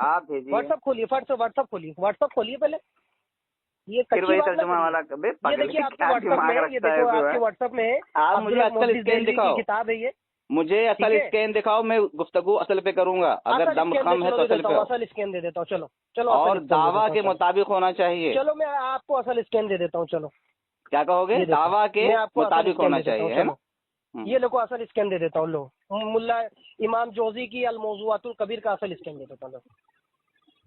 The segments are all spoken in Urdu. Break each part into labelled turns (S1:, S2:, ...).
S1: آپ بھیجیے.
S2: واٹس ایپ کھولیے پہلے. یہ
S1: پھر
S2: کچی
S1: وہی
S2: بات نہ
S1: ترجمہ والا
S2: کریے. یہ دیکھیے آپ کے
S1: کیا
S2: واٹس ایپ
S1: دماغ
S2: میں ہے, یہ
S1: رکھتا ہے
S2: دیکھو
S1: جو
S2: آپ کے
S1: ہے.
S2: واٹس ایپ میں ہے.
S1: آپ مجھے اصل اسکین دکھاؤ,
S2: کتاب ہے یہ.
S1: مجھے اصل اسکین دکھاؤ, میں گفتگو اصل پہ کروں گا. اگر دم خم ہے تو اصل پہ.
S2: اصل اسکین دے دیتا ہوں. چلو
S1: اور دعویٰ کے مطابق ہونا چاہیے.
S2: چلو میں آپ کو اصل اسکین دے دیتا ہوں. چلو
S1: کیا کہو گے؟ دعویٰ کے مطابق ہونا چاہیے, ہے نا.
S2: یہ لوگوں اصل اسکین دے دیتا ہوں. لو ملا امام جوزی کی الموضوعات الکبیر کا اصل اسکین دے دیتا ہوں.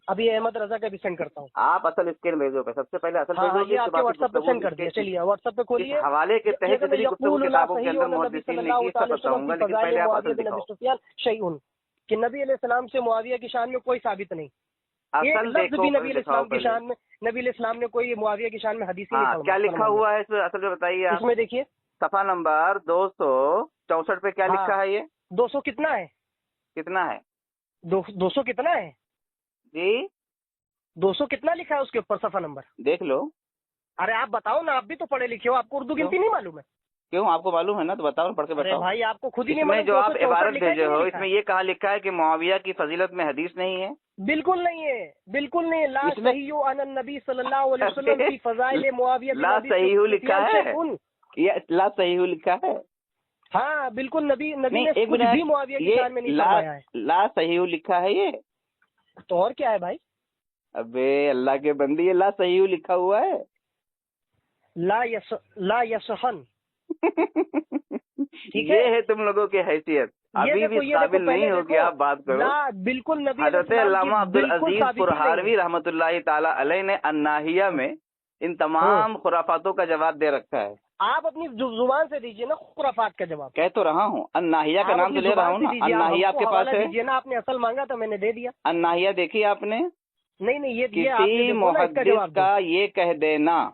S2: ابھی احمد رضا کا بھی سینڈ کرتا ہوں.
S1: آپ اصل اسکین بھیجو. سب سے پہلے اصل بھیجو.
S2: یہ آپ کے واٹس ایپ پہ سینڈ کر دیا. چلیے واٹس ایپ پہ کھولیے.
S1: حوالے کے تحت جتنی گفتگو کتابوں کے اندر محدثین نے کی سب بتاؤں گا, لیکن پہلے آپ اصل دکھاؤ.
S2: شیئن کہ نبی علیہ السلام سے معاویہ کی شان میں کوئی ثابت نہیں.
S1: اصل
S2: لفظ بھی نبی علیہ
S1: دکھاؤ
S2: السلام کی شان میں, نبی علیہ السلام نے کوئی معاویہ کی شان میں حدیث ہی نہیں.
S1: کیا لکھا ہوا ہے اصل میں بتائیے.
S2: اس میں دیکھیے
S1: صفحہ نمبر 264 پہ کیا لکھا ہے. یہ
S2: 200 کتنا ہے؟
S1: کتنا ہے
S2: 200 کتنا ہے
S1: جی؟
S2: 200 کتنا لکھا ہے اس کے اوپر صفحہ نمبر؟
S1: دیکھ لو.
S2: ارے آپ بتاؤ نا, آپ بھی تو پڑھے لکھے ہو, آپ کو اردو گنتی نہیں معلوم ہے؟
S1: کیوں, آپ کو معلوم ہے نا, تو بتاؤ, پڑھ کے بتاؤ.
S2: بھائی آپ کو خود ہی نہیں
S1: معلوم. جو آپ
S2: 264
S1: عبارت بھیجے ہو, اس
S2: لکھا
S1: میں یہ کہاں لکھا ہے کہ معاویہ کی فضیلت میں حدیث نہیں ہے؟
S2: بالکل نہیں ہے, بالکل نہیں. لا صحیح عن النبی صلی اللہ علیہ وسلم کی فضائل معاویہ.
S1: لا صحیح لکھا ہے, یہ لا صحیح لکھا ہے.
S2: ہاں بالکل, نبی نے کچھ بھی معاویہ کی شان میں نہیں فرمایا ہے.
S1: لا صحیح لکھا ہے یہ.
S2: تو اور کیا ہے بھائی؟
S1: ابے اللہ کے بندے, یہ لا صحیح لکھا ہوا ہے.
S2: لا یصحن.
S1: یہ ہے تم لوگوں کی حیثیت. ابھی بھی قابل نہیں ہو کہ آپ بات کرو.
S2: بالکل نبی
S1: حضرت علامہ عبدالعزیز فرحاروی رحمۃ اللہ تعالی علیہ نے الناہیہ میں ان تمام خرافاتوں کا جواب دے رکھا ہے.
S2: آپ اپنی زبان سے دیجئے نا خرافات کا جواب.
S1: کہہ تو رہا ہوں, الناہیہ کا نام تو لے رہا ہوں نا. الناہیہ آپ کے پاس ہے
S2: نا, آپ نے اصل مانگا تھا, میں نے دے دیا.
S1: الناہیہ دیکھی آپ نے؟
S2: نہیں, یہ
S1: کسی محدث کا یہ کہہ دینا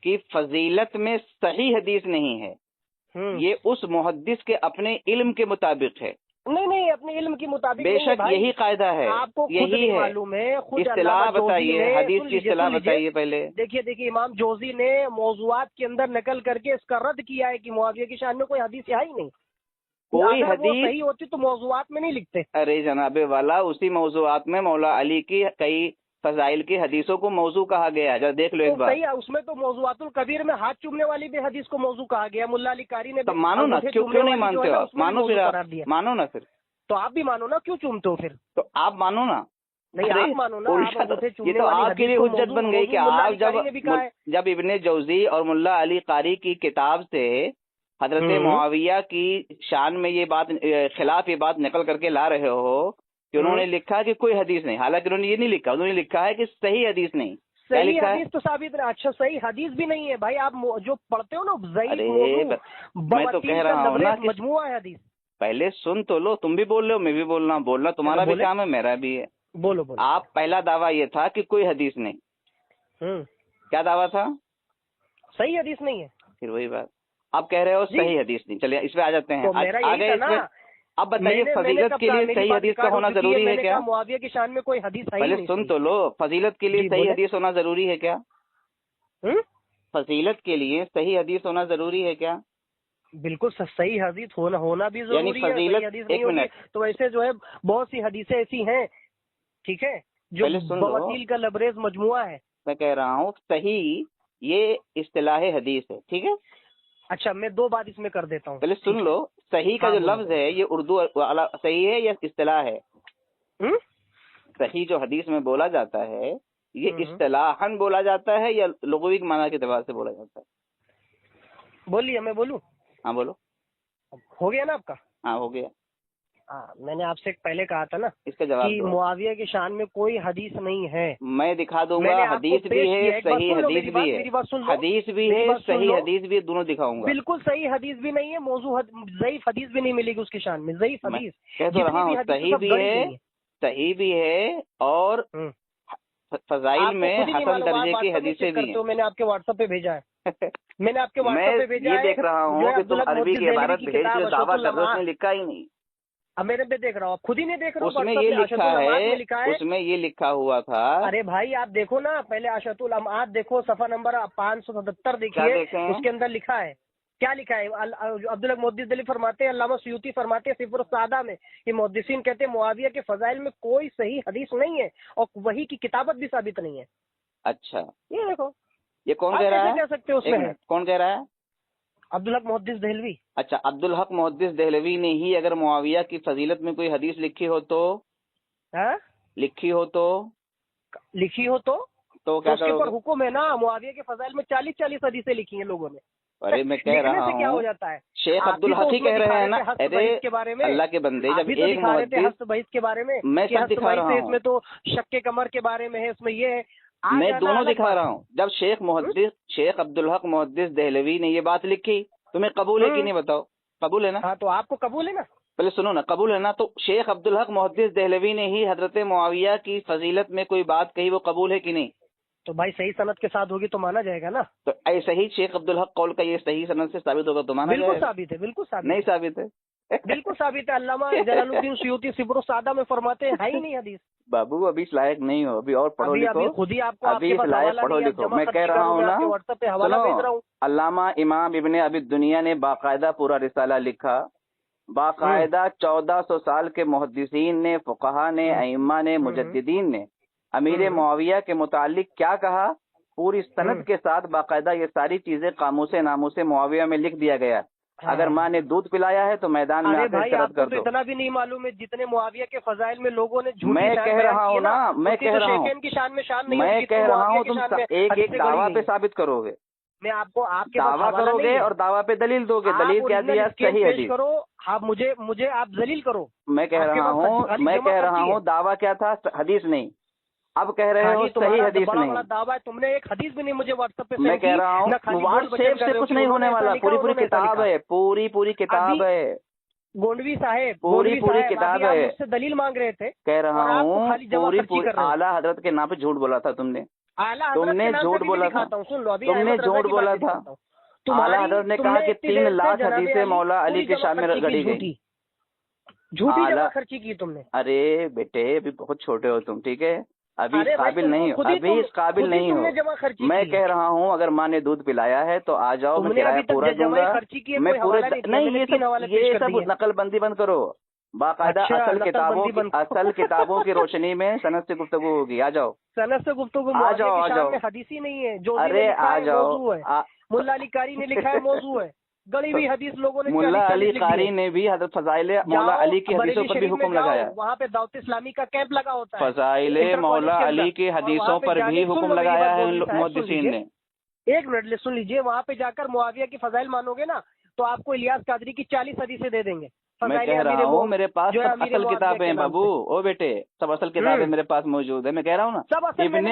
S1: کہ فضیلت میں صحیح حدیث نہیں ہے, یہ اس محدث کے اپنے علم کے مطابق ہے.
S2: نہیں, اپنے علم کے مطابق.
S1: بے شک یہی قاعدہ ہے,
S2: آپ کو یہی معلوم ہے.
S1: اصطلاح بتائیے, حدیث کی اصطلاح بتائیے پہلے.
S2: دیکھیے امام جوزی نے موضوعات کے اندر نقل کر کے اس کا رد کیا ہے کہ معاویہ کی شان میں کوئی حدیث ہے ہی نہیں.
S1: کوئی حدیث
S2: صحیح ہوتی تو موضوعات میں نہیں لکھتے.
S1: ارے جناب والا, اسی موضوعات میں مولا علی کی کئی فضائل کی حدیثوں کو موضوع کہا گیا ہے. دیکھ لو ایک بار.
S2: صحیح ہے, اس میں تو موضوعات الکبیر میں ہاتھ چومنے والی بھی حدیث کو موضوع کہا گیا. ملا علی قاری نے.
S1: مانو نا, کیوں نہیں مانتے ہو؟ مانو پھر, مانو نا پھر.
S2: تو آپ بھی مانو نا, کیوں چومتے ہو پھر؟
S1: تو آپ مانو نا.
S2: نہیں, آپ مانو نا.
S1: یہ تو آپ کے لیے حجت بن گئی کہ آپ جب ابن جوزی اور ملا علی قاری کی کتاب سے حضرت معاویہ کی شان میں یہ بات خلاف یہ بات نقل کر کے لا رہے ہو کہ انہوں نے لکھا کہ کوئی حدیث نہیں, حالانکہ انہوں نے یہ نہیں لکھا, انہوں نے لکھا ہے کہ صحیح حدیث نہیں.
S2: صحیح حدیث تو ثابت ہے. اچھا صحیح حدیث بھی نہیں ہے بھائی, آپ جو پڑھتے ہو نا ضعیف,
S1: میں تو کہہ رہا ہوں نا
S2: مجموعہ ہے حدیث.
S1: پہلے سن تو لو, تم بھی بول رہے ہو, میں بھی بولنا تمہارا بھی کام ہے, میرا بھی ہے.
S2: بولو.
S1: آپ پہلا دعویٰ یہ تھا کہ کوئی حدیث نہیں. کیا دعویٰ تھا؟
S2: صحیح حدیث نہیں ہے.
S1: پھر وہی بات آپ کہہ رہے ہو, صحیح حدیث نہیں. چلیے اس پہ آ جاتے ہیں. آگے اس میں اب بتائیے, فضیلت کے لیے صحیح حدیث کا ہونا ضروری ہے کیا؟
S2: معاویہ کی شان میں کوئی حدیث ہے.
S1: پہلے سن تو لو, فضیلت کے لیے صحیح حدیث ہونا ضروری ہے کیا؟ فضیلت کے لیے صحیح حدیث ہونا ضروری ہے کیا؟
S2: بالکل صحیح حدیث ہونا بھی ضروری ہے. صحیح حدیث نہیں ہوگی تو ایسے جو ہے بہت سی حدیثیں ایسی ہیں, ٹھیک ہے, جو بواسیل کا لبریز مجموعہ ہے.
S1: میں کہہ رہا ہوں صحیح یہ اصطلاح حدیث ہے, ٹھیک ہے.
S2: اچھا میں دو بات اس میں کر دیتا ہوں.
S1: پہلے سن لو, صحیح کا جو لفظ ہے یہ اردو صحیح ہے یا اصطلاح ہے؟ صحیح جو حدیث میں بولا جاتا ہے یہ اصطلاحاً بولا جاتا ہے یا لغوی معنی کے اعتبار سے بولا جاتا ہے؟
S2: بولیے, میں بولوں؟
S1: ہاں بولو.
S2: ہو گیا نا آپ کا؟
S1: ہاں ہو گیا.
S2: میں نے آپ سے پہلے کہا تھا نا
S1: اس کا جواب
S2: کہ معاویہ کی شان میں کوئی حدیث نہیں ہے.
S1: میں دکھا دوں گا, حدیث بھی ہے, صحیح حدیث بھی ہے, حدیث بھی ہے, صحیح حدیث بھی ہے, دونوں دکھاؤں گا.
S2: بالکل صحیح حدیث بھی نہیں ہے, موضوع ضعیف حدیث بھی نہیں ملے گی اس کی شان میں. ضعیف حدیث
S1: کہہ تو رہا ہوں, صحیح بھی ہے, صحیح بھی ہے, اور فضائل میں حسن درجے کی حدیثیں بھی ہیں.
S2: میں نے آپ کے واٹس ایپ پہ بھیجا ہے. میں نے آپ کے واٹس ایپ پہ بھیجا ہے.
S1: یہ دیکھ رہا ہوں کہ تم عربی کی عبارت بھیج کے دعویٰ کر رہے ہو, اس نے لکھا ہی نہیں.
S2: اب میرے پہ دیکھ رہا ہوں, خود ہی نہیں دیکھ رہا ہوں.
S1: اس میں یہ لکھا ہے, اس میں یہ لکھا ہوا تھا.
S2: ارے بھائی آپ دیکھو نا, پہلے اشرۃ الامعات دیکھو, صفحہ نمبر 577 دیکھیے, اس کے اندر لکھا ہے. کیا لکھا ہے؟ عبداللہ محدث دہلوی فرماتے ہیں، علامہ سیوطی فرماتے ہیں صفر السعادہ میں کہ محدثین کہتے ہیں معاویہ کے فضائل میں کوئی صحیح حدیث نہیں ہے اور وحی کی کتابت بھی ثابت نہیں ہے۔
S1: اچھا،
S2: یہ دیکھو،
S1: یہ کون کہہ رہا ہے؟
S2: کہہ سکتے اس میں
S1: کون کہہ رہا ہے؟
S2: عبدالحق محدث دہلوی۔
S1: اچھا، عبدالحق محدث دہلوی نے ہی اگر معاویہ کی فضیلت میں کوئی حدیث لکھی ہو تو لکھی ہو تو کیا
S2: اس کے اوپر حکم ہے نا؟ معاویہ کے فضائل میں 40 حدیثیں لکھی ہیں لوگوں نے۔
S1: ارے میں کہہ رہا ہوں
S2: کیا ہو جاتا ہے؟
S1: شیخ عبدالحق ہی کہہ رہے ہیں نا،
S2: کے بارے میں
S1: اللہ کے بندے، جب ایک
S2: محدث بحث کے بارے میں
S1: میں سب دکھا رہا ہوں،
S2: اس میں تو شک کمر کے بارے میں ہے، اس میں یہ ہے،
S1: میں دونوں دکھا رہا ہوں۔ جب شیخ عبدالحق محدث دہلوی نے یہ بات لکھی، تمہیں قبول ہے کہ نہیں بتاؤ؟ قبول ہے نا؟
S2: ہاں، تو آپ کو قبول ہے نا؟
S1: پہلے سنو نا، قبول ہے نا؟ تو شیخ عبدالحق محدث دہلوی نے ہی حضرت معاویہ کی فضیلت میں کوئی بات کہی، وہ قبول ہے کہ نہیں؟
S2: تو بھائی صحیح سند کے ساتھ ہوگی تو مانا جائے گا نا۔
S1: تو ایسے ہی شیخ عبدالحق قول کا یہ صحیح سند سے ثابت ہوگا تو مانا جائے گا؟
S2: بالکل ثابت ہے، بالکل ثابت
S1: نہیں ثابت ہے؟
S2: بالکل ثابت ہے۔ علامہ جلال الدین سیوطی صفر السعادہ میں فرماتے ہیں ہے ہی نہیں حدیث۔
S1: بابو ابھی اس لائق نہیں ہو، ابھی اور پڑھو لکھو،
S2: خود ہی آپ کو
S1: ابھی اس لائق پڑھو لکھو۔ میں کہہ رہا ہوں نا،
S2: واٹس ایپ پہ حوالہ بھیج رہا ہوں۔
S1: علامہ امام ابن ابی دنیا نے باقاعدہ پورا رسالہ لکھا، باقاعدہ 1400 سال کے محدثین نے، فقہا نے، ائمہ نے، مجددین نے امیر معاویہ کے متعلق کیا کہا، پوری سند کے ساتھ باقاعدہ یہ ساری چیزیں قاموس ناموس معاویہ میں لکھ دیا گیا۔ اگر ماں نے دودھ پلایا ہے تو میدان میں آ کر شرط کر دو۔
S2: اتنا بھی نہیں معلوم ہے جتنے معاویہ کے فضائل میں لوگوں نے
S1: میں کہہ رہا ہوں نا، میں کہہ رہا ہوں،
S2: کی شان میں شان نہیں،
S1: میں کہہ رہا ہوں تم ایک دعویٰ پہ ثابت کرو گے،
S2: میں آپ کو آپ کے
S1: دعویٰ کرو گے اور دعویٰ پہ دلیل دو گے، دلیل کیا دیا؟ صحیح حدیث
S2: کرو آپ، مجھے آپ دلیل کرو۔
S1: میں کہہ رہا ہوں دعویٰ کیا تھا؟ حدیث نہیں، اب کہہ رہے ہو صحیح حدیث نہیں۔
S2: دعویٰ ہے، تم نے ایک حدیث بھی نہیں مجھے واٹس ایپ پہ۔
S1: میں کہہ رہا ہوں واٹس ایپ سے کچھ نہیں ہونے والا، پوری کتاب ہے، پوری کتاب ہے،
S2: گونڈوی صاحب
S1: پوری کتاب ہے۔
S2: مجھ سے دلیل مانگ رہے تھے،
S1: کہہ رہا ہوں پوری اعلیٰ حضرت کے نام پہ جھوٹ بولا تھا تم نے، تم نے جھوٹ بولا تھا، تم نے جھوٹ بولا تھا۔ اعلیٰ حضرت نے کہا کہ 3 لاکھ حدیثیں مولا علی کے شان میں گڑھی گئی،
S2: جھوٹی جمع خرچی کی تم نے۔
S1: ارے بیٹے ابھی بہت چھوٹے ہو تم، ٹھیک ہے، ابھی اس قابل نہیں ہو، ابھی اس قابل نہیں ہو۔ میں کہہ رہا ہوں اگر ماں نے دودھ پلایا ہے تو آ جاؤ، میں کرایہ پورا دوں گا، میں پورے نہیں، یہ سب نقل بندی بند کرو، باقاعدہ اصل کتابوں کی روشنی میں سند سے گفتگو ہوگی، آ جاؤ،
S2: سند سے گفتگو،
S1: آ جاؤ آ جاؤ،
S2: حدیث ہی نہیں ہے جو،
S1: ارے آ جاؤ،
S2: ملا علی قاری نے لکھا ہے موضوع ہے، گڑی ہوئی حدیث لوگوں نے۔
S1: ملا علی قاری نے بھی حضرت فضائل مولا علی کی حدیثوں پر بھی حکم لگایا،
S2: وہاں پہ دعوت اسلامی کا کیمپ لگا ہوتا ہے،
S1: فضائل مولا علی کی حدیثوں پر بھی حکم لگایا ہے محدثین نے۔
S2: ایک منٹ سن لیجئے، وہاں پہ جا کر معاویہ کی فضائل مانو گے نا تو آپ کو الیاس قادری کی 40 حدیثیں دے دیں گے۔
S1: میں کہہ رہا ہوں میرے پاس سب اصل کتابیں بابو، او بیٹے سب اصل کتابیں میرے پاس موجود ہے، میں کہہ رہا ہوں نا۔ ابن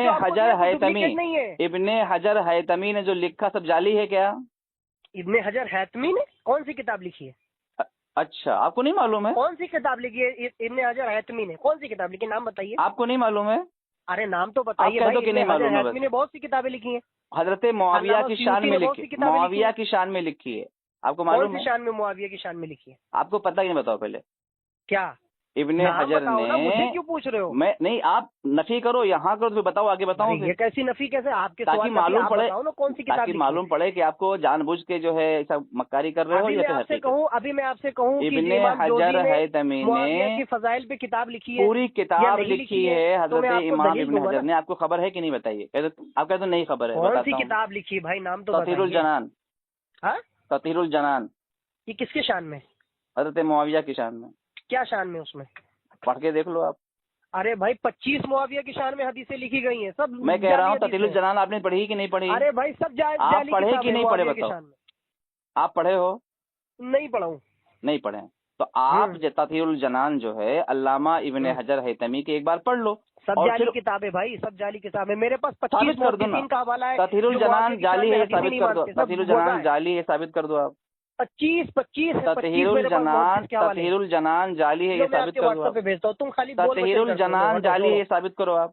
S1: حجر حیتمی نے جو لکھا سب جعلی ہے کیا؟
S2: ابن حجر حیتمی نے کون سی کتاب لکھی ہے؟
S1: اچھا آپ کو نہیں معلوم ہے؟
S2: کون سی کتاب لکھی ہے ابن حجر حیتمی نے؟ کون سی کتاب لکھی؟ نام بتائیے۔
S1: آپ کو نہیں معلوم ہے؟
S2: ارے نام تو بتائیے بھائی۔ ابن حجر حیتمی نے بہت سی کتابیں لکھی ہیں،
S1: حضرت معاویہ کی شان میں لکھی، معاویہ کی شان میں لکھی ہے، آپ کو معلوم ہے؟
S2: شان میں معاویہ کی شان میں لکھی ہے،
S1: آپ کو پتہ ہی نہیں، بتاؤ پہلے
S2: کیا
S1: ابن حجر نے؟
S2: مجھے کیوں پوچھ رہے ہو؟
S1: میں نہیں، آپ نفی کرو یہاں کرو تو بتاؤ، آگے بتاؤں،
S2: یہ کیسی نفی کیسے؟ آپ کے
S1: تاکہ معلوم پڑے،
S2: کون سی کتاب
S1: معلوم پڑے کہ آپ کو جان بوجھ کے جو ہے ایسا مکاری کر رہے ہو یا پھر حقیقت۔
S2: ابھی میں آپ سے کہوں
S1: ابن حجر حیتمی نے
S2: فضائل پہ کتاب لکھی ہے،
S1: پوری کتاب لکھی ہے حضرت امام ابن حجر نے، آپ کو خبر ہے کہ نہیں بتائیے؟ آپ کہتے نہیں خبر ہے،
S2: کون سی کتاب لکھی بھائی؟ نام تو
S1: تطہیر الجنان۔
S2: ہاں
S1: تطہیر الجنان
S2: یہ کس کے شان میں؟
S1: حضرت معاویہ کی شان میں۔
S2: کیا شان میں اس میں؟
S1: پڑھ کے دیکھ لو آپ۔
S2: ارے بھائی 25 معاویہ کی شان میں حدیثیں لکھی گئی ہیں، سب
S1: میں کہہ رہا ہوں تطہیر الجنان آپ نے پڑھی کہ نہیں پڑھی؟
S2: ارے بھائی سب
S1: آپ پڑھے کہ نہیں پڑھے بتاؤ؟ آپ پڑھے ہو؟
S2: نہیں پڑھا ہوں۔
S1: نہیں پڑھے تو آپ تطہیر الجنان جو ہے علامہ ابن حجر حیتمی کی ایک بار پڑھ لو۔
S2: سب جعلی کتابیں بھائی، سب جعلی کتابیں، میرے پاس 25 محدثین کا حوالہ ہے۔
S1: تطہیر الجنان جعلی ہے ثابت کر دو، تطہیر الجنان جعلی ہے ثابت کر دو آپ۔
S2: 25
S1: تطہیر الجنان جعلی ہے یہ ثابت کر دو۔ تطہیر الجنان جعلی ہے یہ ثابت کرو آپ۔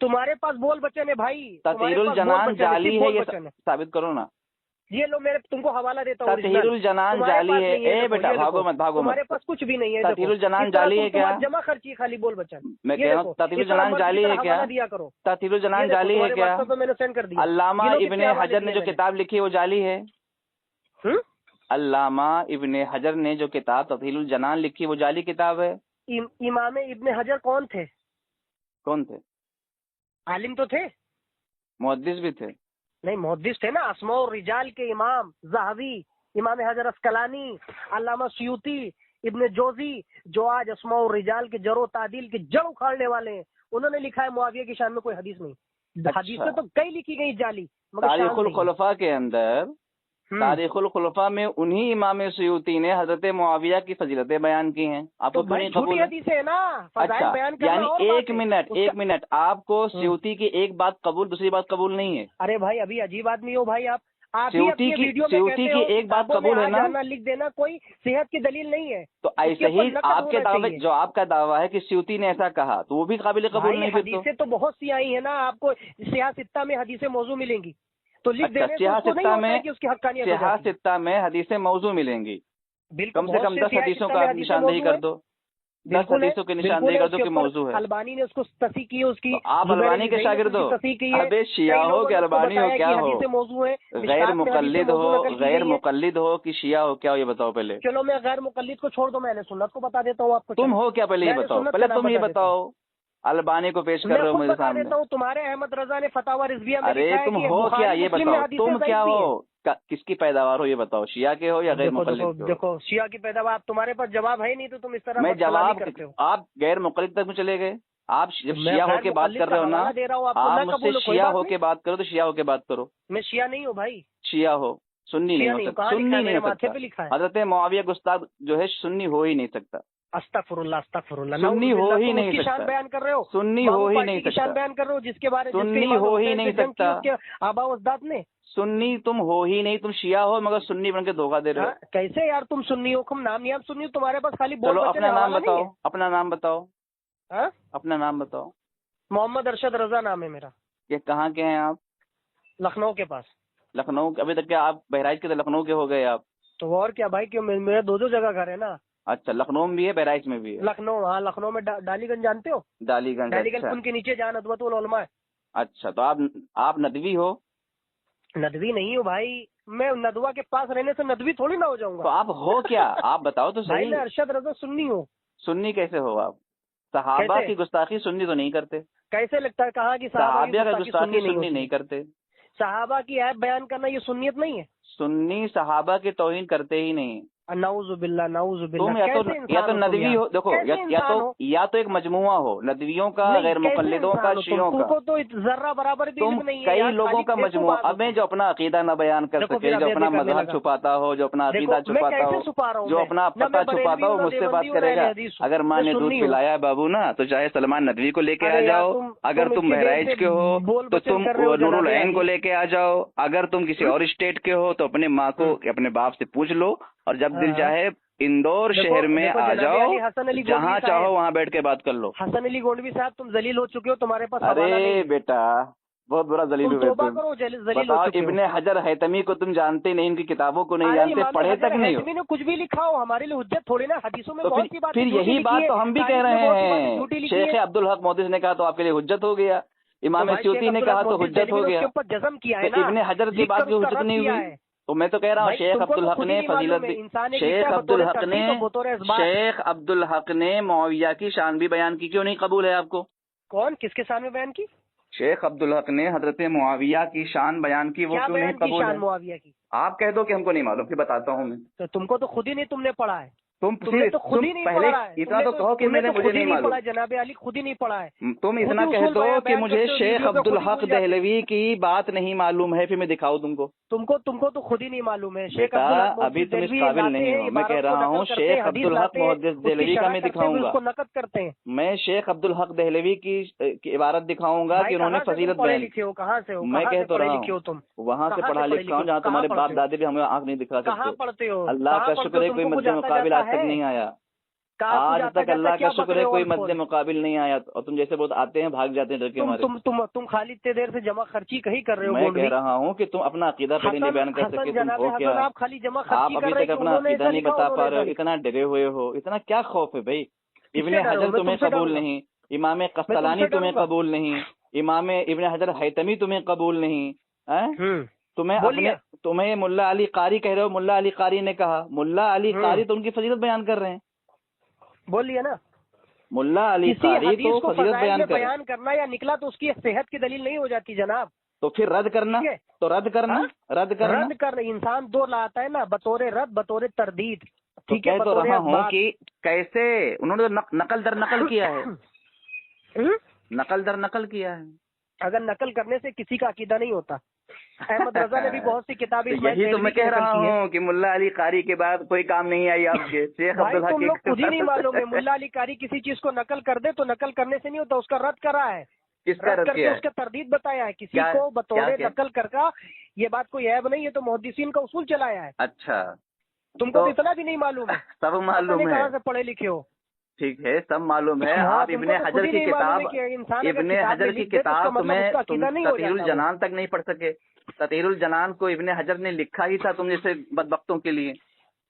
S2: تمہارے پاس بول بچن ہے بھائی،
S1: تطہیر الجنان جعلی ہے یہ ثابت کرو نا۔
S2: یہ لو میرے تم کو حوالہ دیتا ہوں۔
S1: تطہیر الجنان جعلی ہے، اے بیٹا بھاگو مت بھاگو مت،
S2: تمہارے پاس کچھ بھی نہیں ہے۔
S1: تطہیر الجنان جعلی ہے کیا؟
S2: جمع خرچی خالی بول بچن،
S1: میں کہہ رہا ہوں تطہیر الجنان جعلی ہے کیا؟ تطہیر الجنان جعلی ہے کیا؟
S2: میں نے سینڈ کر دیا۔
S1: علامہ ابن حجر نے جو کتاب لکھی ہے وہ جعلی ہے؟ علامہ ابن حجر نے جو کتاب تطہیل الجنان لکھی وہ جعلی کتاب ہے؟
S2: امام ابن حجر کون تھے؟
S1: کون تھے؟
S2: عالم تو تھے،
S1: محدث بھی تھے؟
S2: نہیں محدث تھے نا، اسماء الرجال کے امام ذہبی، امام حجر اسقلانی، علامہ سیوطی، ابن جوزی جو آج اسماء الرجال کے جڑ و تعدیل کے جڑ اکھاڑنے والے ہیں، انہوں نے لکھا ہے معاویہ کی شان میں کوئی حدیث نہیں۔ حدیثیں تو کئی لکھی گئی جعلی، مگر
S1: تاریخ الخلفاء کے اندر، تاریخ الخلفاء میں انہی امام سیوطی نے حضرت معاویہ کی فضیلتیں بیان کی ہیں، آپ کو کیوں نہیں قبول ہے؟ اچھا یعنی ایک منٹ آپ کو سیوطی کی ایک بات قبول، دوسری بات قبول نہیں ہے؟
S2: ارے بھائی ابھی عجیب آدمی ہو بھائی آپ
S1: سیوطی کی ایک بات قبول ہے نا،
S2: لکھ دینا کوئی صحت کی دلیل نہیں ہے۔
S1: تو ایسے ہی آپ کے دعوے، جو آپ کا دعویٰ ہے کہ سیوطی نے ایسا کہا تو وہ بھی قابل قبول نہیں؟
S2: حدیثیں تو بہت سی آئی ہیں نا، آپ کو سیاہ ستہ میں حدیثیں موضوع ملیں گی تو لکھ دینے
S1: سیاہ ستہ میں حدیثیں موضوع ملیں گی، کم سے کم 10 حدیثوں کا آپ نشاندہی کر دو، 10 حدیثوں کی نشاندہی کر دو کہ موضوع ہے۔
S2: البانی نے اس کو تصحیح کی، اس کی
S1: آپ البانی کے شاگرد ہو؟ ابے شیعہ ہو کہ البانی ہو کیا ہو؟ غیر مقلد ہو کہ شیعہ ہو کیا ہو یہ بتاؤ پہلے۔
S2: چلو میں غیر مقلد کو چھوڑ دو، میں نے سنت کو بتا دیتا ہوں آپ کو۔
S1: تم ہو کیا پہلے یہ بتاؤ، پہلے تم یہ بتاؤ، البانی کو پیش کر رہے ہو مجھے سامنے۔
S2: تمہارے احمد رضا نے فتاوی رضویہ میں
S1: ارے تم ہو کیا یہ بتاؤ، تم کیا ہو، کس کی پیداوار ہو یہ بتاؤ، شیعہ کے ہو یا غیر مقلد؟
S2: دیکھو شیعہ کی پیداوار، تمہارے پاس جواب ہے نہیں تو تم اس طرح
S1: میں جواب، آپ غیر مقلد تک میں چلے گئے؟ آپ جب شیعہ ہو کے بات کر رہے ہو نا، آپ مجھ سے شیعہ ہو کے بات کرو تو شیعہ ہو کے بات کرو۔
S2: میں شیعہ نہیں ہوں بھائی،
S1: شیعہ ہو، سنی نہیں ہو سکتا، سنی نہیں ہو سکتا۔ حضرت معاویہ گستاخ جو ہے سنی ہو ہی نہیں سکتا،
S2: استغفر اللہ استغفر اللہ،
S1: سنی ہو ہی نہیں سکتا،
S2: شان بیان کر رہے ہو،
S1: سنی ہو ہی نہیں
S2: شان
S1: سکتا،
S2: بیان کر رہے ہو جس کے بارے میں
S1: سنی ہو ہی نہیں سکتا،
S2: آبا و اجداد نے۔
S1: سنی تم ہو ہی نہیں، تم شیعہ ہو مگر سنی بن کے دھوکہ دے رہے ہو۔
S2: کیسے یار تم سنی ہو، تم نام نہیں سنی ہو، تمہارے پاس خالی
S1: چلو اپنا نام بتاؤ، اپنا نام بتاؤ، اپنا نام بتاؤ۔
S2: محمد ارشد رضا نام ہے میرا۔
S1: یہ کہاں کے ہیں آپ؟
S2: لکھنؤ کے پاس۔
S1: لکھنؤ؟ ابھی تک کیا آپ بہرائچ کے لکھنؤ کے ہو گئے آپ؟
S2: تو اور کیا بھائی، کیوں میرے دو جگہ گھر ہے نا۔
S1: اچھا لکھنؤ میں بھی ہے بہرائچ میں بھی ہے؟
S2: لکھنؤ، ہاں لکھنؤ میں ڈالی گنج جانتے ہو؟
S1: ڈالی گنج
S2: ان کے نیچے جہاں ندوۃ العلماء ہے۔
S1: اچھا تو آپ ندوی ہو؟
S2: ندوی نہیں ہو بھائی، میں ندوہ کے پاس رہنے سے ندوی تھوڑی نہ ہو جاؤں گا۔
S1: تو آپ ہو کیا، آپ بتاؤ تو صحیح۔
S2: میں ارشد رضا سنی ہوں۔
S1: سنی کیسے ہو آپ؟ صحابہ کی گستاخی سنی تو نہیں کرتے؟
S2: کیسے لگتا ہے، کہا کہ
S1: صحابہ کی گستاخی سنی نہیں کرتے؟
S2: صحابہ کی عیب بیان کرنا یہ سنیت نہیں ہے؟
S1: سنی صحابہ کی توہین کرتے ہی نہیں۔
S2: نعوذ باللہ نعوذ باللہ۔
S1: تم یا تو ندوی ہو، دیکھو یا تو ایک مجموعہ ہو ندویوں کا، غیر مقلدوں کا، شیعوں کا۔
S2: تم کو تو ذرہ برابر بھی علم نہیں ہے،
S1: کئی لوگوں کا مجموعہ۔ اب میں جو اپنا عقیدہ نہ بیان کر سکے، جو اپنا مذہب چھپاتا ہو، جو اپنا عقیدہ چھپاتا ہو، جو اپنا پتہ چھپاتا ہو، مجھ سے بات کرے گا۔ اگر ماں نے دودھ پلایا ہے بابو نا، تو چاہے سلمان ندوی کو لے کے آ جاؤ، اگر تم بہرائچ کے ہو تو تم نور العین کو لے کے آ جاؤ، اگر تم کسی اور اسٹیٹ کے ہو تو اپنے ماں کو، اپنے باپ سے پوچھ لو، اور جب دل چاہے اندور شہر میں آ جاؤ، جہاں چاہو وہاں بیٹھ کے بات کر لو۔
S2: حسن علی گونڈوی صاحب تم ذلیل ہو چکے ہو، تمہارے پاس۔
S1: ارے بیٹا بہت برا ذلیل ہوئے تم۔ بتاؤ ابن حجر حیتمی کو تم جانتے نہیں، ان کی کتابوں کو نہیں جانتے، پڑھے تک نہیں ہو۔
S2: نے کچھ بھی لکھا ہو ہمارے لیے حجت تھوڑی نا، حدیثوں میں بہت سی بات۔
S1: پھر یہی بات تو ہم بھی کہہ رہے ہیں، شیخ عبدالحق محدث نے کہا تو آپ کے لیے حجت ہو گیا، امام سیوطی نے کہا تو حجت ہو گیا،
S2: جزم کیا ہے
S1: ابن حجر کی بات کی حجت نہیں ہوئی۔ تو میں تو کہہ رہا ہوں شیخ عبدالحق نے فضیلت، شیخ عبدالحق نے معاویہ کی شان بھی بیان کی، کیوں نہیں قبول ہے آپ کو؟
S2: کون کس کے شان میں بیان کی؟
S1: شیخ عبدالحق نے حضرت معاویہ کی شان بیان کی، وہ کیوں نہیں قبول ہے؟
S2: معاویہ کی
S1: آپ کہہ دو کہ ہم کو نہیں معلوم، پھر بتاتا ہوں میں۔
S2: تو تم کو تو خود ہی نہیں، تم نے پڑھا ہے،
S1: تم پہلے اتنا تو کہو کہ مجھے نہیں معلوم،
S2: جناب علی خود ہی نہیں پڑھا ہے۔
S1: تم اتنا کہہ دو کہ مجھے شیخ عبدالحق دہلوی کی بات نہیں معلوم ہے، پھر میں دکھاؤں تم کو تو
S2: خود ہی نہیں معلوم ہے۔
S1: شیخ ابھی تم اس قابل نہیں ہو، میں کہہ رہا ہوں شیخ عبدالحق محدث دہلوی کا میں دکھاؤں گا،
S2: نقد کرتے ہیں۔
S1: میں شیخ عبدالحق دہلوی کی عبارت دکھاؤں گا کہ انہوں نے فضیلت بیان کی۔
S2: کہاں سے ہو؟
S1: میں کہہ تو رہا ہوں وہاں سے پڑھا لکھا ہوں جہاں تمہارے باپ دادے بھی ہمیں آنکھ نہیں دکھا سکتے۔ اللہ کا شکر ہے کوئی مد مقابل آج تک نہیں آیا، آج تک اللہ کا شکر ہے کوئی مد مقابل نہیں آیا، اور تم جیسے بہت آتے ہیں بھاگ جاتے ہیں ڈر کے مارے۔
S2: تم خالی اتنے دیر سے جمع خرچی کہیں کر رہے ہو۔
S1: میں کہہ رہا ہوں کہ تم اپنا عقیدہ پہلے نہیں بیان کر سکتے، تم ہو کیا؟ آپ ابھی تک اپنا عقیدہ نہیں بتا پا رہے ہو، اتنا ڈرے ہوئے ہو، اتنا کیا خوف ہے بھائی؟ ابن حجر تمہیں قبول نہیں، امام قسطلانی تمہیں قبول نہیں، امام ابن حجر حیتمی تمہیں قبول نہیں، تمہیں ملا علی قاری کہہ رہے ہو، ملا علی قاری نے کہا، ملا علی قاری تو ان کی فضیلت بیان کر رہے ہیں.
S2: بولیے نا.
S1: ملا علی قاری تو فضیلت
S2: بیان کرنا یا نکلا تو اس کی صحت کی دلیل نہیں ہو جاتی جناب.
S1: تو پھر رد کرنا، تو رد کرنا
S2: انسان دو لاتا ہے نا، بطور رد بطور تردید.
S1: ٹھیک ہے، تو رہا ہوں کہ کیسے انہوں نے نقل در نقل کیا ہے، نقل در نقل کیا ہے.
S2: اگر نقل کرنے سے کسی کا عقیدہ نہیں ہوتا. احمد رضا نے بھی بہت سی کتابیں،
S1: یہی تو میں کہہ رہا ہوں کہ ملا علی قاری کے بعد کوئی کام نہیں آئی آپ کے. شیخ عبدالحق
S2: تم لوگ خود ہی نہیں معلوم ہے. ملا علی قاری کسی چیز کو نقل کر دے تو نقل کرنے سے نہیں ہوتا، اس کا رد کرا ہے.
S1: کس کا رد کیا ہے؟
S2: اس کا تردید بتایا ہے. کسی کو بطور نقل کر کا یہ بات کوئی عیب نہیں ہے، تو محدثین کا اصول چلایا ہے.
S1: اچھا،
S2: تم کو اتنا بھی نہیں معلوم ہے.
S1: سب معلوم ہے،
S2: کہاں سے پڑھے لکھے ہو.
S1: ٹھیک ہے، سب معلوم ہے. آپ ابن حجر کی کتاب، ابن حجر کی کتاب تمہیں تطہیر الجنان تک نہیں پڑھ سکے. تطہیر الجنان کو ابن حجر نے لکھا ہی تھا تم جیسے بدبختوں کے لیے.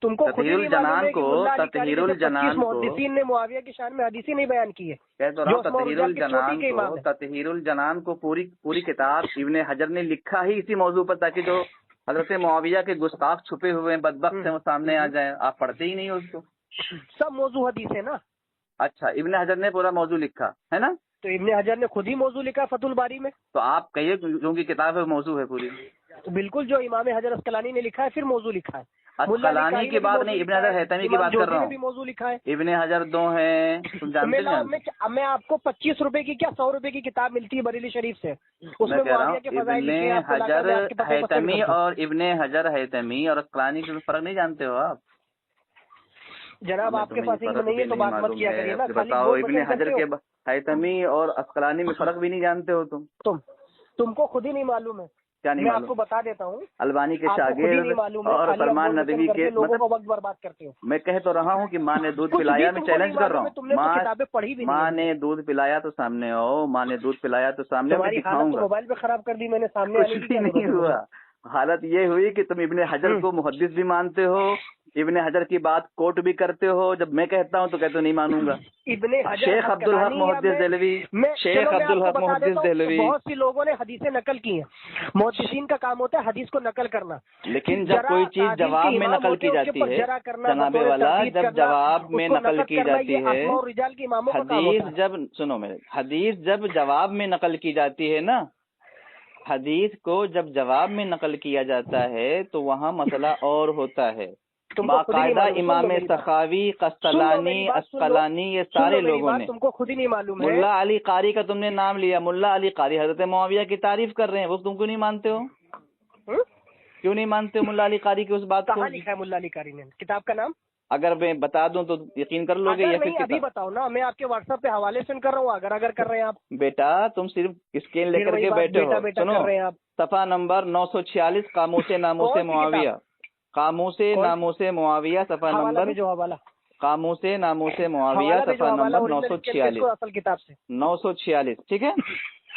S2: تم کو
S1: تطہیر الجنان کو، تطہیر الجنان کو
S2: محدثین نے معاویہ کی شان میں حدیث نہیں بیان کی ہے.
S1: تطہیر الجنان کو، تطہیر الجنان کو پوری کتاب ابن حجر نے لکھا ہی اسی موضوع پر، تاکہ جو حضرت معاویہ کے گستاخ چھپے ہوئے ہیں، بدبخت ہیں، وہ سامنے آ جائیں. آپ پڑھتے ہی نہیں ہو اس کو.
S2: سب موضوع حدیث ہے نا.
S1: اچھا، ابن حجر نے پورا موضوع لکھا ہے نا.
S2: تو ابن حجر نے خود ہی موضوع لکھا فتح الباری میں.
S1: تو آپ کہیے جو کی کتاب ہے موضوع ہے پوری.
S2: تو بالکل جو امام حجر اسقلانی نے لکھا ہے پھر موضوع لکھا ہے.
S1: اسقلانی کی بات نہیں، ابن حجر حیثمی کی بات کر رہا ہوں.
S2: موضوع لکھا ہے.
S1: ابن حجر دو ہیں،
S2: میں آپ کو 25 روپے کی کیا 100 روپے کی کتاب ملتی ہے بریلی شریف سے، اس میں معاویہ کے فضائل لکھے ہیں.
S1: ابن حجر حیثمی اور ابن حجر حیثمی اور اسقلانی کے فرق نہیں جانتے ہو آپ
S2: جناب. آپ کے پاس علم نہیں ہے تو بات مت کیا کریے نا.
S1: بتاؤ، ابن حجر کے حیثمی اور اسقلانی میں فرق بھی نہیں جانتے ہو
S2: تم کو خود ہی نہیں معلوم ہے.
S1: کیا نہیں
S2: میں
S1: معلوم؟
S2: آپ کو بتا دیتا ہوں.
S1: البانی کے شاگرد اور سلمان ندوی کے،
S2: لوگوں کو وقت برباد کرتے ہو.
S1: میں کہہ تو رہا ہوں کہ ماں نے دودھ پلایا، میں چیلنج کر رہا ہوں.
S2: کتابیں پڑھی بھی
S1: ماں نے دودھ پلایا تو سامنے آؤ، ماں نے دودھ پلایا تو سامنے آؤ، دکھاؤں گا.
S2: موبائل پہ خراب کر دی میں نے، سامنے
S1: کچھ بھی نہیں ہوا. حالت یہ ہوئی کہ تم ابن حجر کو محدث بھی مانتے ہو، ابن حجر کی بات کوٹ بھی کرتے ہو. جب میں کہتا ہوں تو کہتے ہو نہیں مانوں گا. شیخ عبدالحق محدث دہلوی، شیخ عبدالحق محدث دہلوی.
S2: بہت سی لوگوں نے حدیثیں نقل کی ہیں. محدثین کا کام ہوتا ہے حدیث کو نقل کرنا.
S1: لیکن جب کوئی چیز جواب میں نقل کی جاتی ہے جناب والا، جب جواب میں نقل کی جاتی ہے، حدیث جب سنو میرے، حدیث جب جواب میں نقل کی جاتی ہے نا، حدیث کو جب جواب میں نقل کیا جاتا ہے تو وہاں مسئلہ اور ہوتا ہے. باقاعدہ امام سخاوی، قسطلانی، اسقلانی، یہ سارے لوگوں نے،
S2: تم کو خود ہی نہیں معلوم ہے.
S1: ملا علی قاری کا تم نے نام لیا، ملا علی قاری حضرت معاویہ کی تعریف کر رہے ہیں، وہ تم کو نہیں مانتے ہو؟ کیوں نہیں مانتے ہو ملا علی قاری کی اس بات کو؟
S2: کہاں لکھا ہے ملا علی قاری نے کتاب کا نام؟
S1: اگر میں بتا دوں تو یقین کر لو گے یا پھر
S2: ابھی بتاؤ نا. میں آپ کے واٹس ایپ پہ حوالے سینڈ کر رہا ہوں، اگر کر رہے ہیں آپ.
S1: بیٹا تم صرف اسکین لے کر کے بیٹھے ہو. سنو، صفحہ نمبر 946 قاموس ناموس معاویہ، قاموس ناموس معاویہ، صفحہ نمبر، قاموس ناموس معاویہ، صفحہ نمبر 946.
S2: اصل کتاب سے
S1: 946. ٹھیک ہے،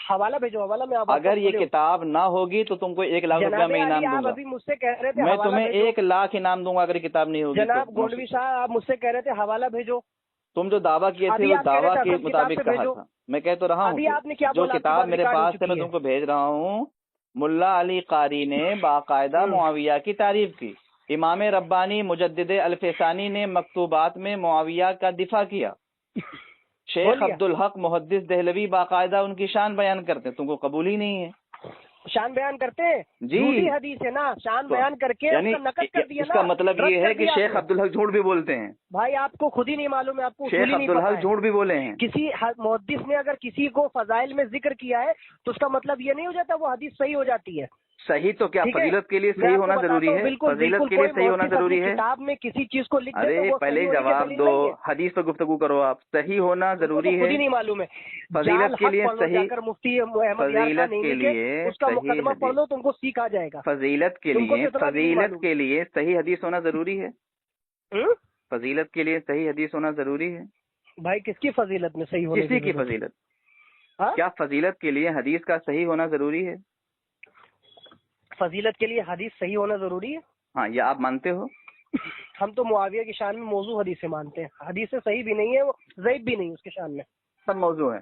S2: حوالہ بھیجو. حوالہ میں
S1: اگر یہ کتاب نہ ہوگی تو تم کو 1 لاکھ روپیہ میں انعام دوں گا.
S2: ابھی مجھ سے کہہ رہے تھے
S1: میں تمہیں 1 لاکھ انعام دوں گا اگر یہ کتاب نہیں ہوگی.
S2: جناب گولڈوی صاحب، آپ مجھ سے کہہ رہے تھے حوالہ بھیجو.
S1: تم جو دعویٰ کیے تھے وہ دعویٰ کے مطابق کہا تھا. میں کہہ تو رہا ہوں جو کتاب میرے پاس ہے میں تم کو بھیج رہا ہوں. ملا علی قاری نے باقاعدہ معاویہ کی تعریف کی. امام ربانی مجدد الفسانی نے مکتوبات میں معاویہ کا دفاع کیا. شیخ عبدالحق محدث دہلوی باقاعدہ ان کی شان بیان کرتے ہیں، تم کو قبول ہی نہیں ہے.
S2: شان بیان کرتے ہیں جی، حدیث ہے نا، شان بیان کر کے
S1: یعنی
S2: نقل کر دیا.
S1: اس کا مطلب یہ ہے کہ شیخ عبدالحق جھوٹ بھی بولتے ہیں.
S2: بھائی آپ کو خود ہی نہیں معلوم ہے، آپ کو
S1: شیخ عبدالحق جھوٹ بھی بولے ہیں.
S2: کسی محدث نے اگر کسی کو فضائل میں ذکر کیا ہے تو اس کا مطلب یہ نہیں ہو جاتا وہ حدیث صحیح ہو جاتی ہے.
S1: صحیح تو کیا فضیلت کے لیے صحیح ہونا ضروری ہے؟ فضیلت کے لیے صحیح ہونا ضروری ہے.
S2: کتاب میں کسی چیز کو لکھ
S1: ارے پہلے جواب دو، حدیث پر گفتگو کرو. آپ صحیح ہونا ضروری ہے.
S2: نہیں معلوم ہے
S1: فضیلت کے لیے صحیح،
S2: مفتی
S1: فضیلت کے لیے
S2: اس کا مقدمہ پڑھ لو تم کو سیکھ آ جائے گا.
S1: فضیلت کے لیے صحیح حدیث ہونا ضروری ہے. فضیلت کے لیے صحیح حدیث ہونا ضروری ہے.
S2: بھائی کس کی فضیلت میں صحیح ہونا؟
S1: کسی کی فضیلت؟ کیا فضیلت کے لیے حدیث کا صحیح ہونا ضروری ہے؟
S2: فضیلت کے لیے حدیث صحیح ہونا ضروری ہے.
S1: ہاں، یہ آپ مانتے ہو؟
S2: ہم تو معاویہ کی شان میں موضوع حدیث سے مانتے ہیں. حدیث صحیح بھی نہیں ہے، وہ ضعیف بھی نہیں، اس کے شان میں
S1: سب موضوع ہیں.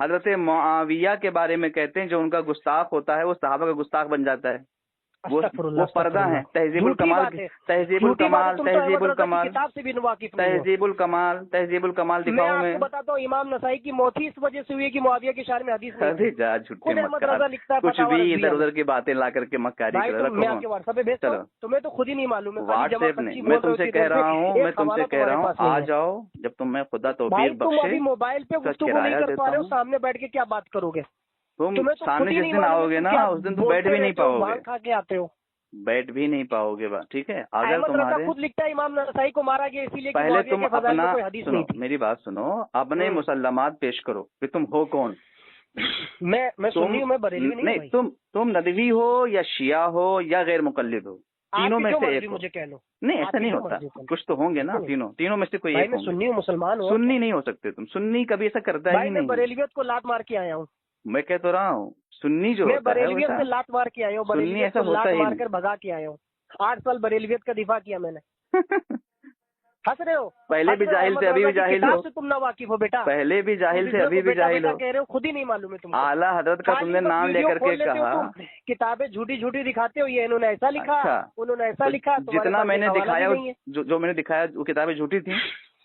S1: حضرت معاویہ کے بارے میں کہتے ہیں جو ان کا گستاخ ہوتا ہے وہ صحابہ کا گستاخ بن جاتا ہے. وہ پردہ ہے. تہذیب الکمال تہذیب الکمال تہذیب الکمال تہذیب الکمال تہذیب الکمال دکھاؤں میں
S2: بتاتا ہوں. امام نسائی کی موت ہی اس وجہ سے ہوئی کہ معاویہ کے شان میں حدیث
S1: کچھ بھی ادھر ادھر کی باتیں لا کر کے مکاری
S2: میں آپ کے واٹس ایپ پہ بھیجتا ہوں. تمہیں تو خود ہی نہیں معلوم ہے.
S1: واٹس ایپ نہیں, میں تم سے کہہ رہا ہوں, میں تم سے کہہ رہا ہوں آ جاؤ جب تمہیں خدا توفیق بخشے.
S2: موبائل پہ گفتگو نہیں کر پا رہے ہو, سامنے بیٹھ کے کیا بات کرو گے
S1: تم؟ سامنے جس دن آؤ گے نا اس دن تم بیٹھ بھی نہیں پاؤ گے,
S2: کھا کے آتے ہو
S1: بیٹھ بھی نہیں پاؤ گے. ٹھیک ہے, اگر تمہارے
S2: خود لکھتا ہے امام نسائی کو مارا گیا اسی لیے
S1: پہلے تم اپنا سنو, میری بات سنو, اپنے مسلمات پیش کرو کہ تم ہو کون.
S2: میں سنی ہوں, میں بریلوی نہیں.
S1: تم ندوی ہو یا شیعہ ہو یا غیر مقلد ہو, تینوں میں سے ایک.
S2: مجھے کہہ لو.
S1: نہیں ایسا نہیں ہوتا, کچھ تو ہوں گے نا تینوں میں سے کوئی ایک.
S2: میں سنی ہوں, مسلمان ہوں.
S1: سنی نہیں ہو سکتے تم, سنی کبھی ایسا کرتا ہی نہیں.
S2: بریلویت کو لات مار کے آیا ہوں.
S1: میں کہہ تو رہا ہوں سنی جو
S2: میں بریلویت سے لات مار کے آیا ہوں, بریلویت کو لات مار کر بھگا کے آیا ہوں. 8 سال بریلویت کا دفاع کیا میں نے. ہنس رہے ہو؟
S1: پہلے بھی جاہل تھے ابھی بھی جاہل ہو.
S2: تم نہ واقف ہو بیٹا,
S1: پہلے بھی جاہل تھے ابھی بھی جاہل ہو.
S2: کہہ رہے ہو خود ہی نہیں معلوم ہے تم.
S1: اعلیٰ حضرت کا تم نے نام لے کر کے کہا.
S2: کتابیں جھوٹی جھوٹی دکھاتے ہو, یہ انہوں نے ایسا لکھا, انہوں نے ایسا لکھا.
S1: جتنا میں نے دکھایا, جو میں نے دکھایا وہ کتابیں جھوٹی تھیں.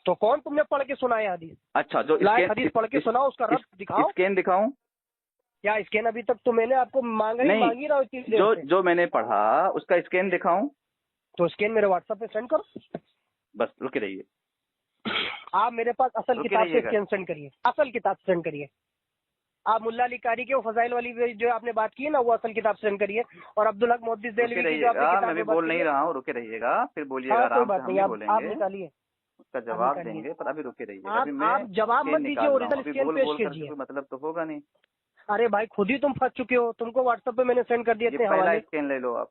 S2: تو کون تم نے پڑھ کے سنایا حدیث؟
S1: اچھا, جو
S2: حدیث پڑھ کے سناؤ, اس کا رب دکھاؤ.
S1: اسکین دکھاؤں
S2: یا اسکین؟ ابھی تک تو میں نے آپ کو مانگی رہا.
S1: جو میں نے پڑھا اس کا اسکین دکھاؤں
S2: تو اسکین میرے واٹس ایپ پہ سینڈ کرو.
S1: بس رکے رہیے,
S2: آپ میرے پاس اصل کتاب سے اسکین سینڈ کریے, اصل کتاب سینڈ کریے. آپ ملا علی قاری کے وہ فضائل والی جو آپ نے بات کی ہے نا, وہ اصل کتاب سینڈ کریے. اور عبدالحق محدث دہلوی کی جو آپ نے کتاب
S1: میں بھی بول نہیں رہا ہوں, رکے رہیے گا, پھر بولیے گا,
S2: آپ نکالیے,
S1: اس کا جواب دیں گے, پر ابھی رکے رہیے.
S2: آپ جواب مت دیجیے, اوریجنل اسکین پیش کیجیے.
S1: مطلب تو ہوگا نہیں.
S2: ارے بھائی خود ہی تم پھنس چکے ہو, تم کو واٹس ایپ پہ میں نے سینڈ کر دیا.
S1: پہلا اسکین لے لو آپ,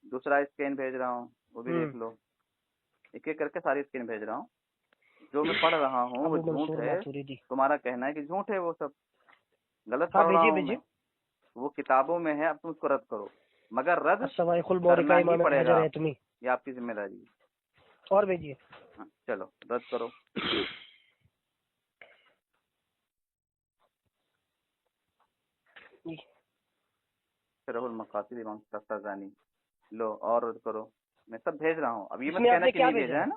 S1: دوسرا اسکین بھیج رہا ہوں وہ بھی دیکھ لو. ایک ایک کر کے ساری اسکین بھیج رہا ہوں. جو میں پڑھ رہا ہوں وہ جھوٹ ہے. تمہارا کہنا ہے کہ جھوٹ ہے, وہ سب غلط پڑھ رہا ہوں. وہ کتابوں میں ہے, اب تم اس کو رد کرو, مگر رد کرنا ہی پڑے گا, یہ آپ کی ذمہ داری ہے.
S2: اور بھیجیے.
S1: چلو رد کرو. شرح المقاصد امام تفتازانی لو اور رد کرو. میں سب بھیج رہا ہوں, اب یہ مت کہنا کہ نہیں بھیجا ہے نا.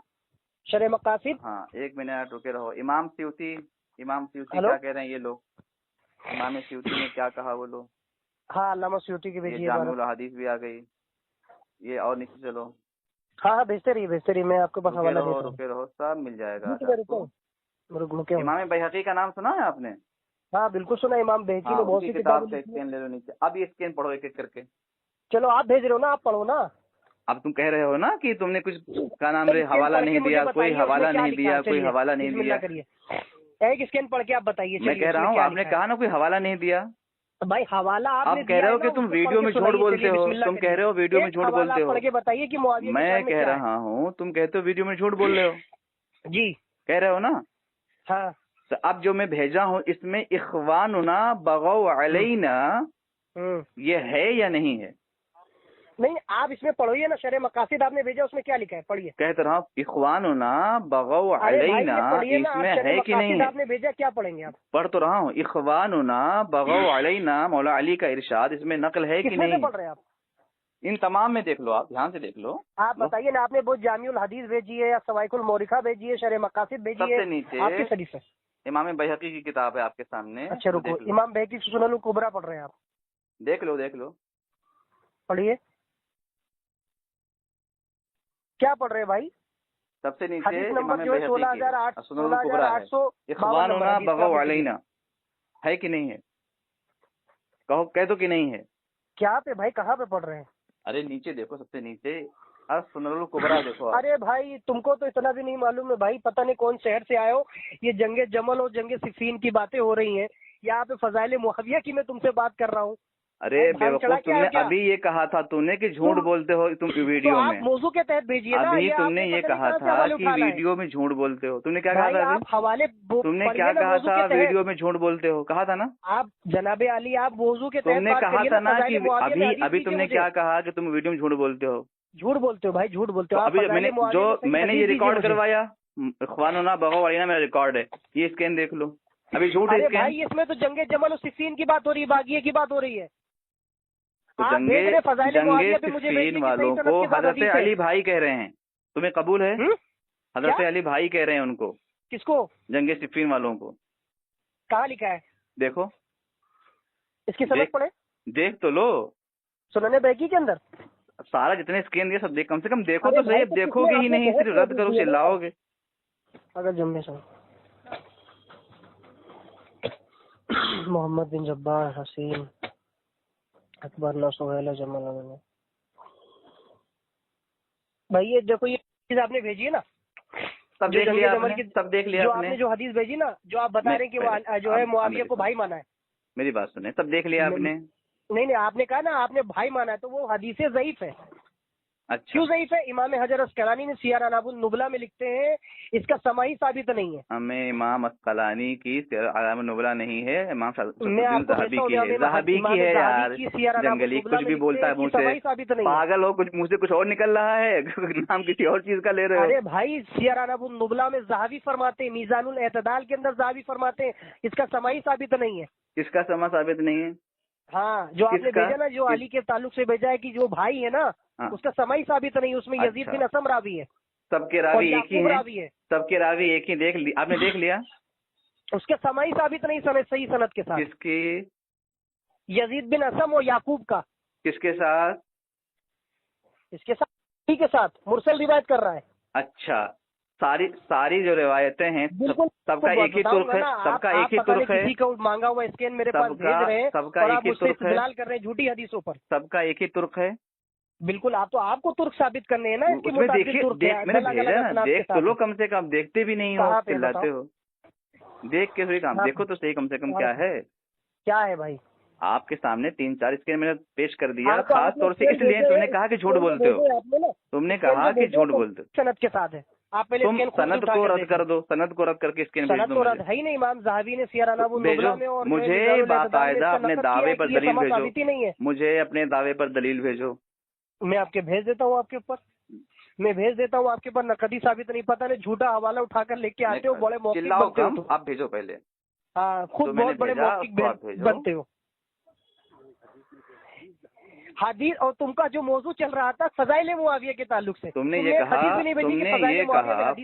S2: شرح مقاصد,
S1: ہاں 1 منٹ رکے رہو. امام سیوطی کیا کہہ رہے ہیں یہ لوگ؟ امام سیوطی نے کیا کہا وہ لوگ؟
S2: ہاں علامہ سیوطی کی بھیجیے.
S1: جامع الحدیث بھی آ گئی یہ, اور نیچے چلو.
S2: ہاں بھیجتے رہیے, میں آپ کو بس حوالہ دیتا ہوں.
S1: رکے رہو, سب مل جائے گا.
S2: امام
S1: بیہقی کا نام سنا ہے آپ نے؟
S2: ہاں بالکل سنا. امام بیہقی نے بہت سی
S1: کتاب سے اسکین لے لو نیچے. اب یہ اسکین پڑھو ایک ایک کر کے.
S2: چلو آپ بھیج رہے ہو نا, آپ پڑھو نا.
S1: اب تم کہہ رہے ہو نا کہ تم نے کچھ کا نام حوالہ نہیں دیا, کوئی حوالہ نہیں دیا, کوئی حوالہ نہیں دیا.
S2: ایک اسکین پڑھ کے آپ بتائیے.
S1: میں کہہ رہا ہوں آپ نے کہا نا کوئی حوالہ نہیں دیا.
S2: بھائی حوالہ آپ
S1: کہہ رہے ہو کہ تم ویڈیو میں جھوٹ بولتے ہو. تم کہہ رہے ہو ویڈیو میں جھوٹ بولتے ہو.
S2: پڑھ کے بتائیے کہ معاویہ
S1: میں کہہ رہا ہوں, تم کہتے ہو ویڈیو میں جھوٹ بول رہے ہو.
S2: جی
S1: کہہ رہے ہو نا.
S2: ہاں,
S1: تو اب جو میں بھیجا ہوں اس میں اخواننا بغوا علینا یہ ہے یا نہیں ہے؟
S2: نہیں آپ اس میں پڑھویے نا. شرح مقاصد آپ نے بھیجا, اس میں کیا لکھا ہے پڑھیے.
S1: کہتے رہا اخواننا بغوا علینا, اس میں ہے کہ نہیں ہے؟
S2: آپ نے بھیجا, کیا پڑھیں گے آپ؟
S1: پڑھ تو رہا ہوں. اخواننا بغوا علینا, مولا علی کا ارشاد, اس میں نقل ہے کہ نہیں؟
S2: پڑھ رہے ہیں آپ؟
S1: ان تمام میں دیکھ لو, آپ دھیان سے دیکھ لو.
S2: آپ بتائیے نا, آپ نے وہ جامع الحدیث بھیجی ہے یا سوائق المورخہ بھیجی ہے, شرح مقاصد بھیجی ہے؟
S1: سب سے نیچے
S2: آپ کی حدیث ہے
S1: امام بیہقی کی کتاب ہے آپ کے سامنے.
S2: اچھا رکو, امام بیہقی سنن الکبریٰ پڑھ رہے ہیں آپ؟
S1: دیکھ لو
S2: پڑھیے. کیا پڑھ رہے ہیں بھائی؟
S1: سب سے نیچے
S2: نمبر جو ہے 16,800.
S1: اخواننا بغوا علینا ہے کہ نہیں ہے؟ کہہ دو کہ نہیں ہے.
S2: کیا پہ بھائی, کہاں پہ پڑھ رہے ہیں؟
S1: ارے نیچے دیکھو, سب سے نیچے سنن الکبریٰ دیکھو.
S2: ارے بھائی تم کو تو اتنا بھی نہیں معلوم ہے بھائی, پتہ نہیں کون شہر سے آئے ہو. یہ جنگ جمل اور جنگ صفین کی باتیں ہو رہی ہیں, یہاں پہ فضائل معاویہ کی میں تم سے بات کر رہا ہوں.
S1: ارے بے وقوف, تم نے ابھی یہ کہا تھا تو نے کہ جھوٹ بولتے ہو تم ویڈیو میں.
S2: موضوع کے تحت بھیجیے نا.
S1: ابھی تم نے یہ کہا تھا کہ ویڈیو میں جھوٹ بولتے ہو. تم نے کیا کہا تھا؟
S2: حوالے
S1: تم نے کیا کہا تھا؟ ویڈیو میں جھوٹ بولتے ہو کہا تھا نا آپ.
S2: جناب علی آپ موضوع کے
S1: تم نے کہا تھا نا کہ ابھی تم نے کیا کہا کہ تم ویڈیو میں جھوٹ بولتے ہو.
S2: جھوٹ بولتے ہو بھائی, جھوٹ بولتے ہو.
S1: ابھی میں نے یہ ریکارڈ کروایا, اخواننا بغوا علینا میرا ریکارڈ ہے, یہ اسکین دیکھ لو. ابھی جھوٹ ہے
S2: ارے
S1: اس کے؟
S2: بھائی اس میں تو جنگ جمل و صفین کی بات ہو رہی ہے، باغیہ کی بات ہو رہی ہے.
S1: تو
S2: آپ بھیج رہے فضائل معاویہ پہ مجھے
S1: صفین والوں کو حضرت علی بھائی کہہ رہے ہیں، تمہیں قبول ہے؟ حضرت علی بھائی کہہ رہے ہیں ان کو.
S2: کس کو؟
S1: جنگ صفین والوں کو.
S2: کہاں لکھا ہے؟
S1: دیکھو،
S2: اس کی سند پڑھیں.
S1: دیکھ تو لو
S2: سنن بیہقی کے اندر
S1: سارا جتنے اسکین دیا سب دیکھ، کم سے کم دیکھو تو صحیح. دیکھو گے ہی نہیں، صرف رد کرو چلاؤ گے.
S2: اگر جمع سن محمد بن جبار حسین اکبر سہیل جمل. بھائی یہ دیکھو، یہ چیز آپ نے بھیجی ہے نا،
S1: سب دیکھ لیا
S2: جو آپ نے جو حدیث بھیجی نا، جو آپ بتا رہے ہیں کہ وہ جو ہے معاویہ کو بھائی مانا ہے.
S1: میری بات سنیں، سب دیکھ لیا آپ نے؟
S2: نہیں آپ نے کہا نا آپ نے بھائی مانا ہے، تو وہ حدیث ضعیف ہے.
S1: اچھا،
S2: کیوں ضعیف ہے؟ امام حجر اسقلانی نے سیار اعلام النبلا میں لکھتے ہیں اس کا سماعی ثابت نہیں ہے.
S1: ہمیں امام اسقلانی کی سیار اعلام النبلا نہیں ہے، امام
S2: میں آپ کو
S1: ذہبی کی ہے. ذہبی کی ہے یار، جنگلی کچھ بھی بولتا ہے منہ سے. پاگل ہو، کچھ منہ سے کچھ اور نکل رہا ہے، نام کسی اور چیز کا لے رہے ہو.
S2: ارے بھائی سیار اعلام النبلا میں ذہبی فرماتے ہیں، میزان الاعتدال کے اندر ذہبی فرماتے ہیں اس کا سماعی ثابت نہیں ہے.
S1: کس کا سما ثابت نہیں ہے؟
S2: ہاں جو آپ نے بھیجا نا، جو علی کے تعلق سے بھیجا ہے کہ جو بھائی ہے نا، اس کا سماعی ثابت نہیں، اس میں یزید بن اسم راوی ہے.
S1: سب کے راوی ایک ہی ہیں، سب کے راوی ایک ہی. دیکھ آپ نے دیکھ لیا،
S2: اس کے سماعی ثابت نہیں سند صحیح سند کے ساتھ.
S1: کس کی؟
S2: یزید بن اسم اور یعقوب کا.
S1: کس کے ساتھ؟
S2: اس کے ساتھ کے ساتھ مرسل روایت کر رہا ہے.
S1: اچھا، ساری جو روایتیں ہیں سب کا ایک ہی ترک ہے، سب کا ایک ہی ترک ہے.
S2: کسی کو مانگا ہوا اسکین میرے پاس بھیج رہے ہیں،
S1: سب کا ایک ہی ترک ہے.
S2: استدلال کر رہے ہیں جھوٹی حدیثوں پر.
S1: سب کا ایک ہی ترک ہے.
S2: بالکل، آپ کو ترک ثابت کرنے ہیں نا. اس
S1: میں دیکھ تو لو، کم سے کم دیکھتے بھی نہیں ہو، چلاتے ہو. دیکھ کے صحیح کام دیکھو تو صحیح، کم سے کم کیا ہے
S2: بھائی.
S1: آپ کے سامنے 3-4 اسکین میں نے پیش کر دیا، خاص طور سے اس لیے تم نے کہا کہ جھوٹ بولتے ہو. تم نے کہا کہ جھوٹ بولتے ہو.
S2: سند کے ساتھ ہے. آپ پہلے
S1: تم سند کو رد کر دو، سند کو رد کر کے اسکین بھیج دو.
S2: رد ہے ہی نہیں. امام ذہبی نے سیار اعلام النبلا میں اور
S1: مجھے باقاعدہ اپنے دعوے پر دلیل
S2: بھیجو. نہیں ہے،
S1: مجھے اپنے دعوے پر دلیل بھیجو.
S2: میں آپ کے بھیج دیتا ہوں. آپ کے اوپر میں بھیج دیتا ہوں. آپ کے اوپر نقدی ثابت نہیں، پتہ نہیں جھوٹا حوالہ اٹھا کر لے کے آتے ہو، بڑے موقف بنتے ہو.
S1: آپ بھیجو پہلے.
S2: ہاں، خود بہت بڑے موقف بنتے ہو. حدیث اور تم کا جو موضوع چل رہا تھا فضائل معاویہ کے تعلق سے،
S1: تم نے یہ کہا،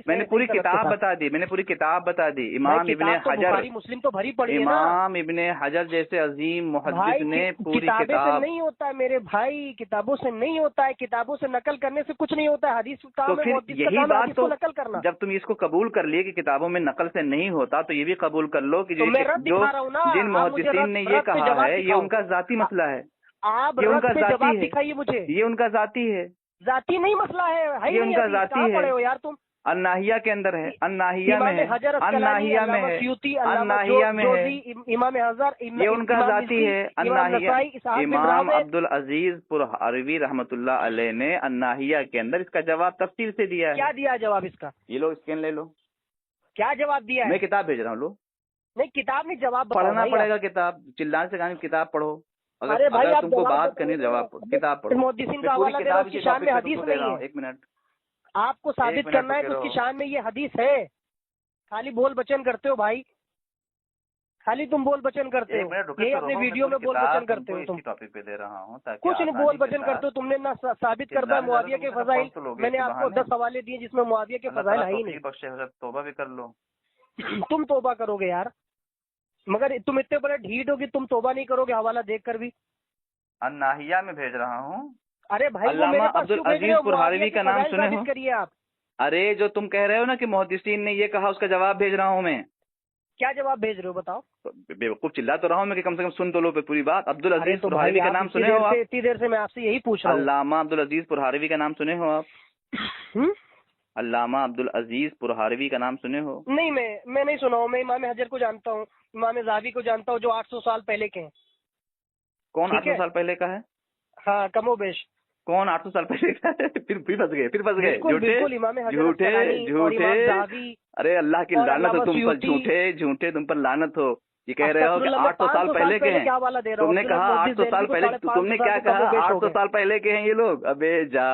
S1: میں نے پوری کتاب بتا دی. امام ابن حجر،
S2: مسلم تو بھری پڑی ہے.
S1: امام ابن حجر جیسے عظیم محدث نے پوری
S2: کتاب سے نہیں ہوتا ہے میرے بھائی، کتابوں سے نہیں ہوتا ہے. کتابوں سے نقل کرنے سے کچھ نہیں ہوتا ہے. حدیث
S1: تو پھر یہی بات تو
S2: نقل کرنا.
S1: جب تم اس کو قبول کر لیے کہ کتابوں میں نقل سے نہیں ہوتا، تو یہ بھی قبول کر لو کہ جن محدثین نے یہ کہا ہے یہ ان کا ذاتی مسئلہ ہے.
S2: آپ جواب دکھائیے مجھے.
S1: یہ ان کا ذاتی ہے،
S2: ذاتی نہیں مسئلہ ہے.
S1: یہ ان کا ذاتی ہے.
S2: ہو یار تم
S1: الناہیہ کے اندر ہے، الناہیہ میں ہے، الناہیہ میں ہے، الناہیہ میں ہے.
S2: امام حضر
S1: یہ ان کا ذاتی ہے. الناہیہ امام عبدالعزیز پرہروی رحمۃ اللہ علیہ نے الناہیہ کے اندر اس کا جواب تفصیل سے دیا ہے.
S2: کیا دیا جواب اس کا؟
S1: یہ لو اسکین لے لو.
S2: کیا جواب دیا ہے؟
S1: میں کتاب بھیج رہا ہوں. لو.
S2: نہیں کتاب نہیں، جواب
S1: پڑھنا پڑے گا. کتاب چلانے سے کہانی کتاب پڑھو. اگر تم کو بات کرنی جواب کتاب پڑھو.
S2: محدثین کا حوالہ دے رہا ہوں، اس کی شان میں حدیث نہیں ہے.
S1: ایک منٹ،
S2: آپ کو ثابت کرنا ہے کہ اس کی شان میں یہ حدیث ہے. خالی بول بچن کرتے ہو بھائی، خالی تم بول بچن کرتے ہو. یہ اپنے ویڈیو میں بول بچن کرتے ہو. تم
S1: ٹاپک پہ دے رہا ہوں،
S2: کچھ نہیں بول بچن کرتے ہو. تم نے نہ ثابت کر دیا معاویہ کے فضائل. میں نے آپ کو 10 حوالے دیے جس میں معاویہ کے فضائل ہے ہی نہیں.
S1: توبہ بھی کر لو.
S2: تم توبہ کرو گے یار، مگر تم اتنے بڑے ڈھیٹ ہو کہ تم توبہ نہیں کرو گے حوالہ دیکھ کر بھی.
S1: الناہیہ میں بھیج رہا ہوں.
S2: ارے بھائی
S1: علامہ عبدالعزیز پرہروی کا نام سنے ہو؟
S2: کریے آپ.
S1: ارے جو تم کہہ رہے ہو نا کہ محدثین نے یہ کہا، اس کا جواب بھیج رہا ہوں میں.
S2: کیا جواب بھیج رہے ہو بتاؤ؟
S1: بیوقوف چلا تو رہا ہوں میں کہ کم سے کم سن تو لو پہ پوری بات. عبدالعزیز پرہروی کا نام سنے ہو آپ؟
S2: اتنی دیر سے میں آپ سے یہی پوچھ رہا ہوں.
S1: علامہ عبدالعزیز پرہروی کا نام سنے ہو آپ؟ علامہ عبدالعزیز پرہروی کا نام سنے ہو؟
S2: نہیں، میں نہیں سنا ہوں. میں امام حجر کو جانتا ہوں، امام ذہبی کو جانتا ہوں، جو 800 سال پہلے کے ہیں.
S1: کون 800 سال پہلے کا ہے؟
S2: ہاں کم و بیش.
S1: کون 800 سال پہلے کا ہے؟ پھر پھنس گئے.
S2: جھوٹے.
S1: ارے اللہ کی لعنت ہو تم پر، جھوٹے تم پر لعنت ہو. یہ کہہ رہے ہو کہ 800 سال پہلے کے ہیں. تم نے کہا 800 سال پہلے. تم نے کیا کہا؟ 800 سال پہلے کے ہیں یہ لوگ. ابے جا،